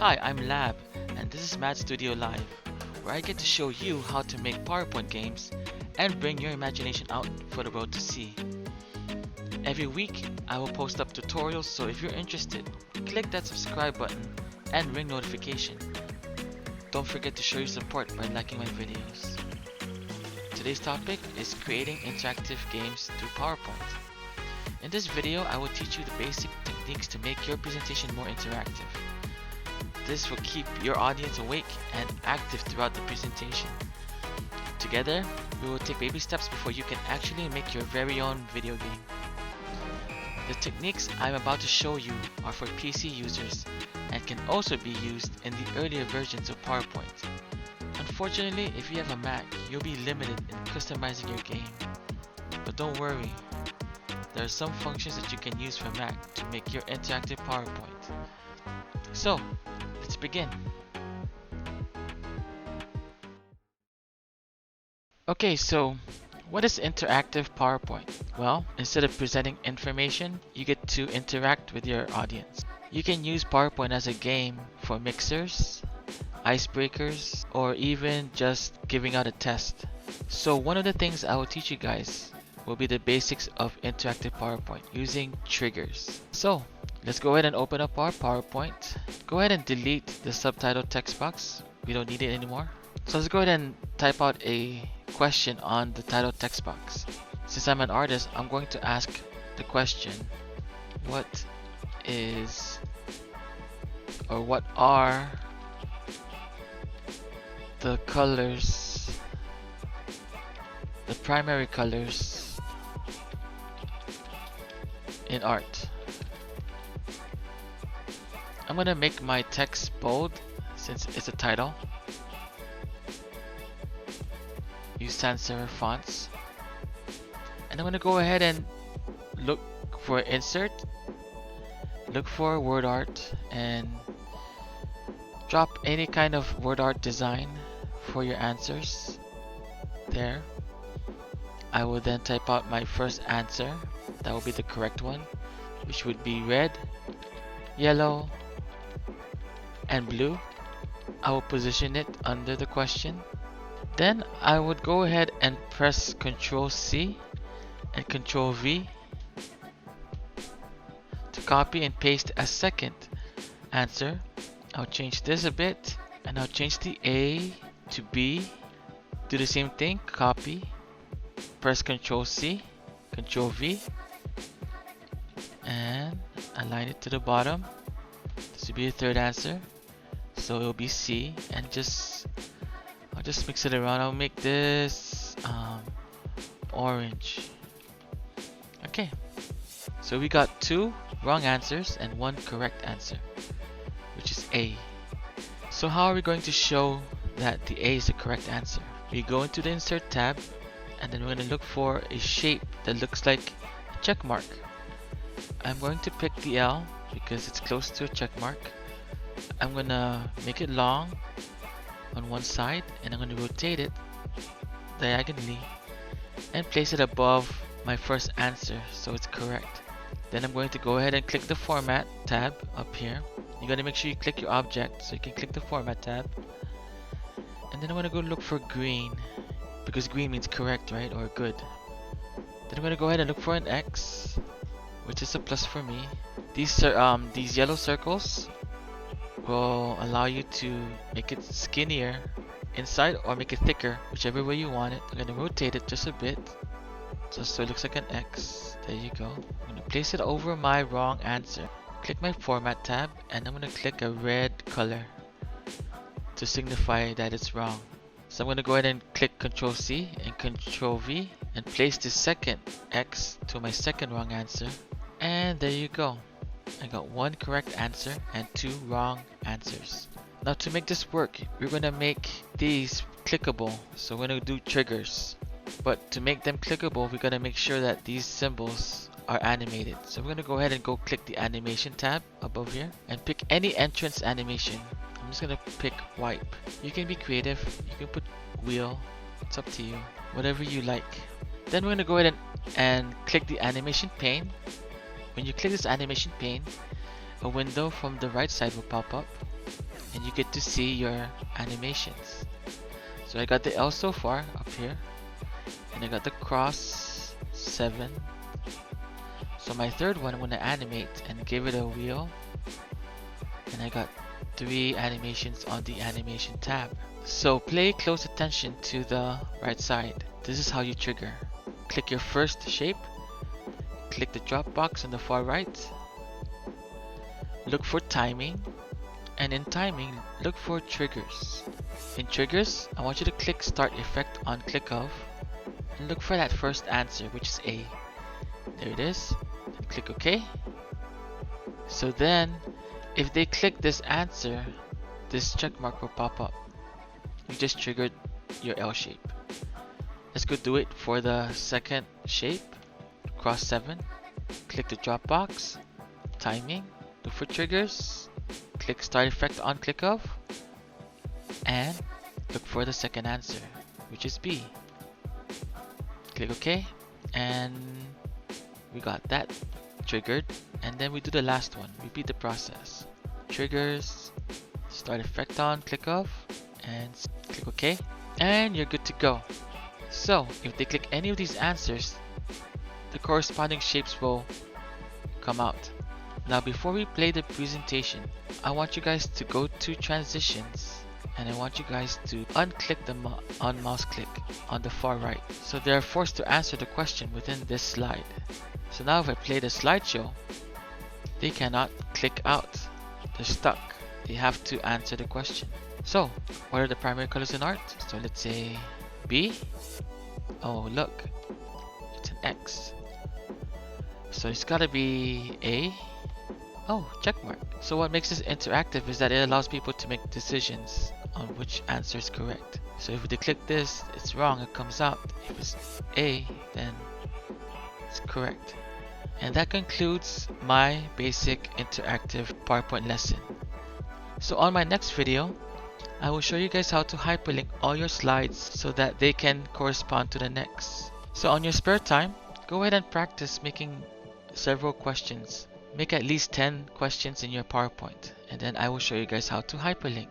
Hi, I'm Lab, and this is Math Studio Live, where I get to show you how to make PowerPoint games and bring your imagination out for the world to see. Every week, I will post up tutorials, so if you're interested, click that subscribe button and ring notification. Don't forget to show your support by liking my videos. Today's topic is creating interactive games through PowerPoint. In this video, I will teach you the basic techniques to make your presentation more interactive. This will keep your audience awake and active throughout the presentation. Together, we will take baby steps before you can actually make your very own video game. The techniques I'm about to show you are for PC users and can also be used in the earlier versions of PowerPoint. Unfortunately, if you have a Mac, you'll be limited in customizing your game. But don't worry, there are some functions that you can use for Mac to make your interactive PowerPoint. So, let's begin. Okay, so what is interactive PowerPoint? Well, instead of presenting information, you get to interact with your audience. You can use PowerPoint as a game for mixers, icebreakers, or even just giving out a test. So one of the things I will teach you guys will be the basics of interactive PowerPoint using triggers. So let's go ahead and open up our PowerPoint. Go ahead and delete the subtitle text box. We don't need it anymore. So let's go ahead and type out a question on the title text box. Since I'm an artist, I'm going to ask the question, what is or what are the colors, the primary colors in art? I'm gonna make my text bold since it's a title. Use sans serif fonts, and I'm gonna go ahead and look for insert, look for word art, and drop any kind of word art design for your answers there. I will then type out my first answer. That will be the correct one, which would be red, yellow, and blue. I will position it under the question. Then I would go ahead and press Ctrl C and Ctrl V to copy and paste a second answer. I'll change this a bit, and I'll change the A to B. Do the same thing, copy, press Ctrl C, Ctrl V, and align it to the bottom. This will be the third answer, so it'll be C, and I'll just mix it around. I'll make this orange. Okay, so we got 2 wrong answers and 1 correct answer, which is A. So how are we going to show that the A is the correct answer? We go into the Insert tab, and then we're going to look for a shape that looks like a check mark. I'm going to pick the L because it's close to a check mark. I'm going to make it long on one side, and I'm going to rotate it diagonally and place it above my first answer so it's correct. Then I'm going to go ahead and click the Format tab up here. You're going to make sure you click your object, so you can click the Format tab. And then I'm going to go look for green, because green means correct, right, or good. Then I'm going to go ahead and look for an X, which is a plus for me. These yellow circles will allow you to make it skinnier inside or make it thicker, whichever way you want it. I'm going to rotate it just a bit so it looks like an X. There you go. I'm going to place it over my wrong answer. Click my Format tab, and I'm going to click a red color to signify that it's wrong. So I'm going to go ahead and click Ctrl C and Ctrl V and place the second X to my second wrong answer. And there you go. I got 1 correct answer and 2 wrong answers. Now to make this work, we're going to make these clickable. So we're going to do triggers. But to make them clickable, we're going to make sure that these symbols are animated. So we're going to go ahead and go click the animation tab above here and pick any entrance animation. I'm just going to pick wipe. You can be creative. You can put wheel. It's up to you. Whatever you like. Then we're going to go ahead and click the animation pane. When you click this animation pane, a window from the right side will pop up. and you get to see your animations. So I got the L so far up here, and I got the cross 7. So my third one, I'm going to animate and give it a wheel, and I got 3 animations on the animation tab. So pay close attention to the right side. This is how you trigger. Click your first shape, click the drop box on the far right, look for timing, and in timing, look for triggers. In triggers, I want you to click start effect on click of, and look for that first answer, which is A. There it is. Then click OK. So then, if they click this answer, this check mark will pop up. You just triggered your L shape. Let's go do it for the second shape. Cross 7. Click the drop box. Timing. Look for triggers. Click start effect on click of. And look for the second answer, which is B. Click OK. And we got that triggered. And then we do the last one. Repeat the process. Triggers. Start effect on click of. And click OK. And you're good to go. So, if they click any of these answers, the corresponding shapes will come out. Now, before we play the presentation, I want you guys to go to transitions, and I want you guys to unclick the on mouse click on the far right. So they are forced to answer the question within this slide. So now if I play the slideshow, they cannot click out. They're stuck. They have to answer the question. So, what are the primary colors in art? So let's say B. Oh, look, it's an X. So it's gotta be A. Oh, checkmark. So what makes this interactive is that it allows people to make decisions on which answer is correct. So if they click this, it's wrong, it comes out. If it's A, then it's correct. And that concludes my basic interactive PowerPoint lesson. So on my next video, I will show you guys how to hyperlink all your slides so that they can correspond to the next. So on your spare time, go ahead and practice making several questions. Make at least 10 questions in your PowerPoint, and then I will show you guys how to hyperlink.